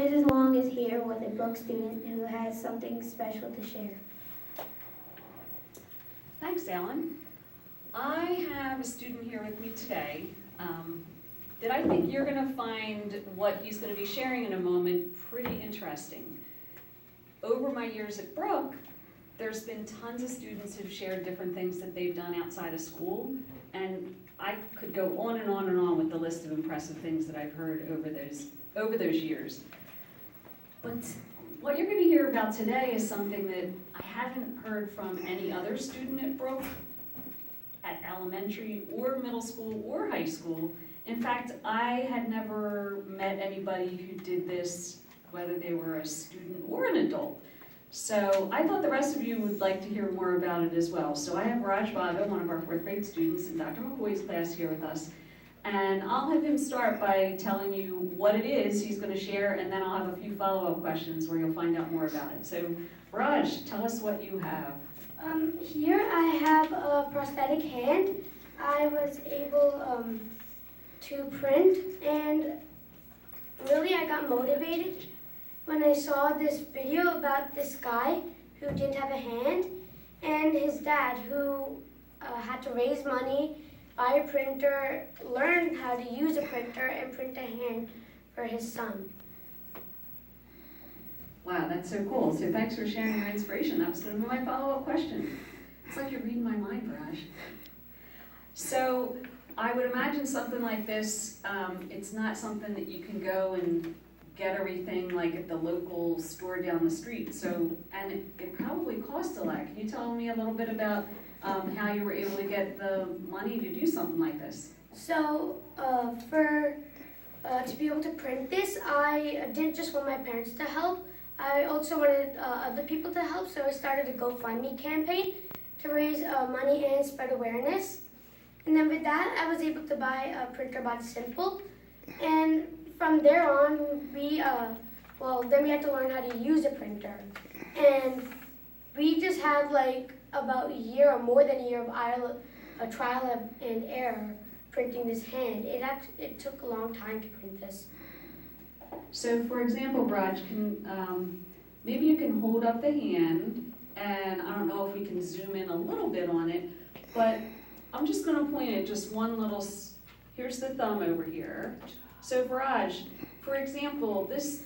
Mrs. Long is here with a Brooks student who has something special to share. Thanks, Alan. I have a student here with me today that I think you're going to find what he's going to be sharing in a moment pretty interesting. Over my years at Brook, there's been tons of students who've shared different things that they've done outside of school, and I could go on and on and on with the list of impressive things that I've heard over those years. But what you're going to hear about today is something that I haven't heard from any other student at Brook, at elementary or middle school or high school. In fact, I had never met anybody who did this, whether they were a student or an adult. So I thought the rest of you would like to hear more about it as well. So I have Viraj Bagga, one of our 4th grade students in Dr. McCoy's class here with us. And I'll have him start by telling you what it is he's going to share, and then I'll have a few follow-up questions where you'll find out more about it. So Viraj, tell us what you have. Here I have a prosthetic hand. I was able to print, and really I got motivated when I saw this video about this guy who didn't have a hand and his dad who had to raise money, buy a printer, learn how to use a printer, and print a hand for his son. Wow, that's so cool. So thanks for sharing your inspiration. That was going to be my follow-up question. It's like you're reading my mind, Viraj. So I would imagine something like this, it's not something that you can go and get everything like at the local store down the street. So, and it probably costs a lot. Can you tell me a little bit about how you were able to get the money to do something like this? So to be able to print this, I didn't just want my parents to help. I also wanted other people to help, so I started a GoFundMe campaign to raise money and spread awareness. And then with that, I was able to buy a printer by Simple. And from there on, then we had to learn how to use a printer. And we just had like about a year or more than a year of trial and error printing this hand. It took a long time to print this. So for example, Viraj, maybe you can hold up the hand, and I don't know if we can zoom in a little bit on it, but I'm just going to point at just one little, here's the thumb over here. So Viraj, for example, this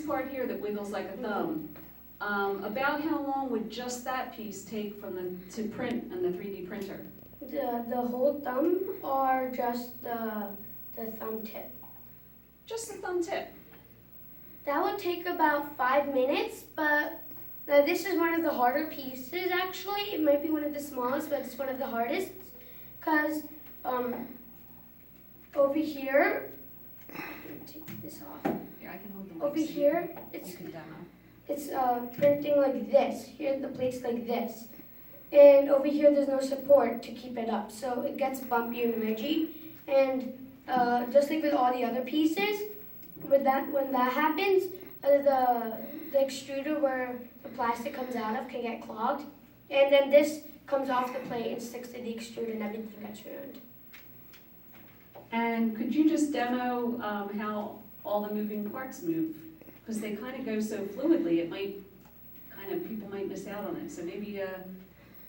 part here that wiggles like a thumb, about how long would just that piece take to print on the 3D printer? The whole thumb or just the thumb tip? Just the thumb tip. That would take about 5 minutes, but this is one of the harder pieces actually. It might be one of the smallest, but it's one of the hardest. Because over here, let me take this off. Here, I can hold them. Over here, it's printing like this. Here, the plate's like this. And over here, there's no support to keep it up. So it gets bumpy and ridgy. And just like with all the other pieces, when that happens, the extruder where the plastic comes out of can get clogged. And then this comes off the plate and sticks to the extruder and everything gets ruined. And could you just demo how all the moving parts move? Because they kind of go so fluidly, people might miss out on it. So maybe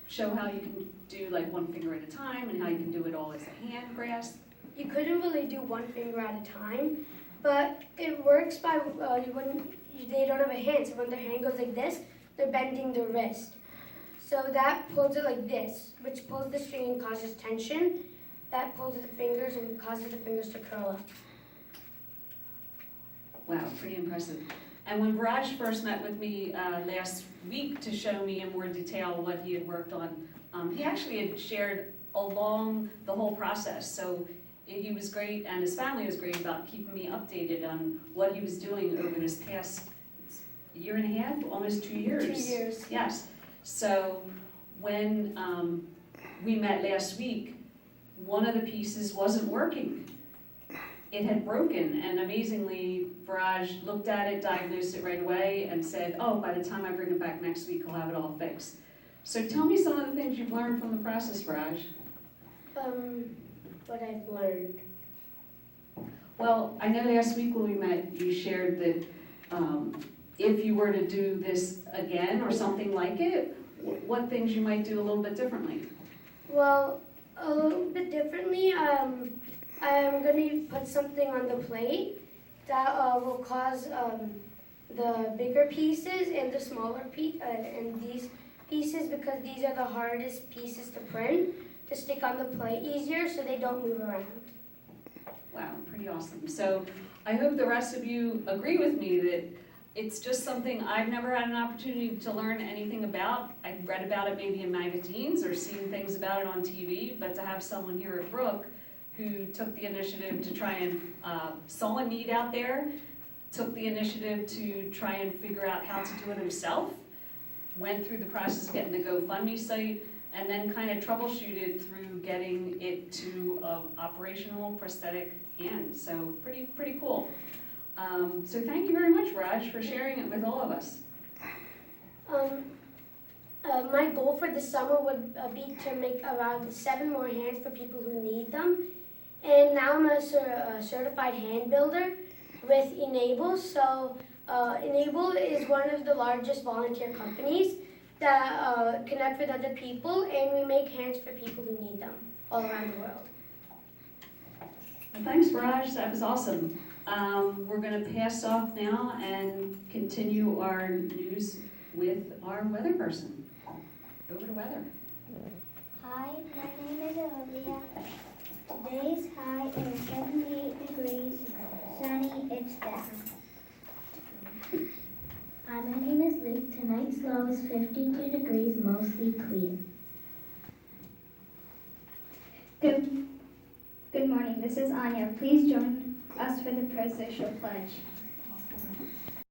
show how you can do like one finger at a time and how you can do it all as a hand grasp. You couldn't really do one finger at a time, but it works by they don't have a hand. So when their hand goes like this, they're bending their wrist. So that pulls it like this, which pulls the string and causes tension. That pulls the fingers and causes the fingers to curl up. Wow, pretty impressive. And when Viraj first met with me last week to show me in more detail what he had worked on, he actually had shared along the whole process. So he was great, and his family was great about keeping me updated on what he was doing over this past year and a half, almost 2 years. 2 years. Yes. So when we met last week, one of the pieces wasn't working. It had broken, and amazingly, Viraj looked at it, diagnosed it right away, and said, oh, by the time I bring it back next week, I'll have it all fixed. So tell me some of the things you've learned from the process, Viraj. What I've learned. Well, I know last week when we met, you shared that If you were to do this again or something like it, what things you might do a little bit differently? Well, a little bit differently. I'm going to put something on the plate that will cause the bigger pieces and the smaller and these pieces, because these are the hardest pieces to print, to stick on the plate easier so they don't move around. Wow, pretty awesome. So I hope the rest of you agree with me that it's just something I've never had an opportunity to learn anything about. I've read about it maybe in magazines or seen things about it on TV, but to have someone here at Brook who took the initiative to try and saw a need out there, took the initiative to try and figure out how to do it himself, went through the process of getting the GoFundMe site, and then kind of troubleshooted through getting it to an operational prosthetic hand. So pretty cool. So thank you very much, Raj, for sharing it with all of us. My goal for the summer would be to make around 7 more hands for people who need them. And now I'm a certified hand builder with e-nable. So e-nable is one of the largest volunteer companies that connect with other people, and we make hands for people who need them all around the world. Well, thanks, Raj. That was awesome. We're going to pass off now and continue our news with our weather person. Over to weather. Hi, my name is Olivia. Today's high is 78 degrees, sunny, it's down. Hi, my name is Luke. Tonight's low is 52 degrees, mostly clear. Good morning, this is Anya. Please join us for the pro-social pledge.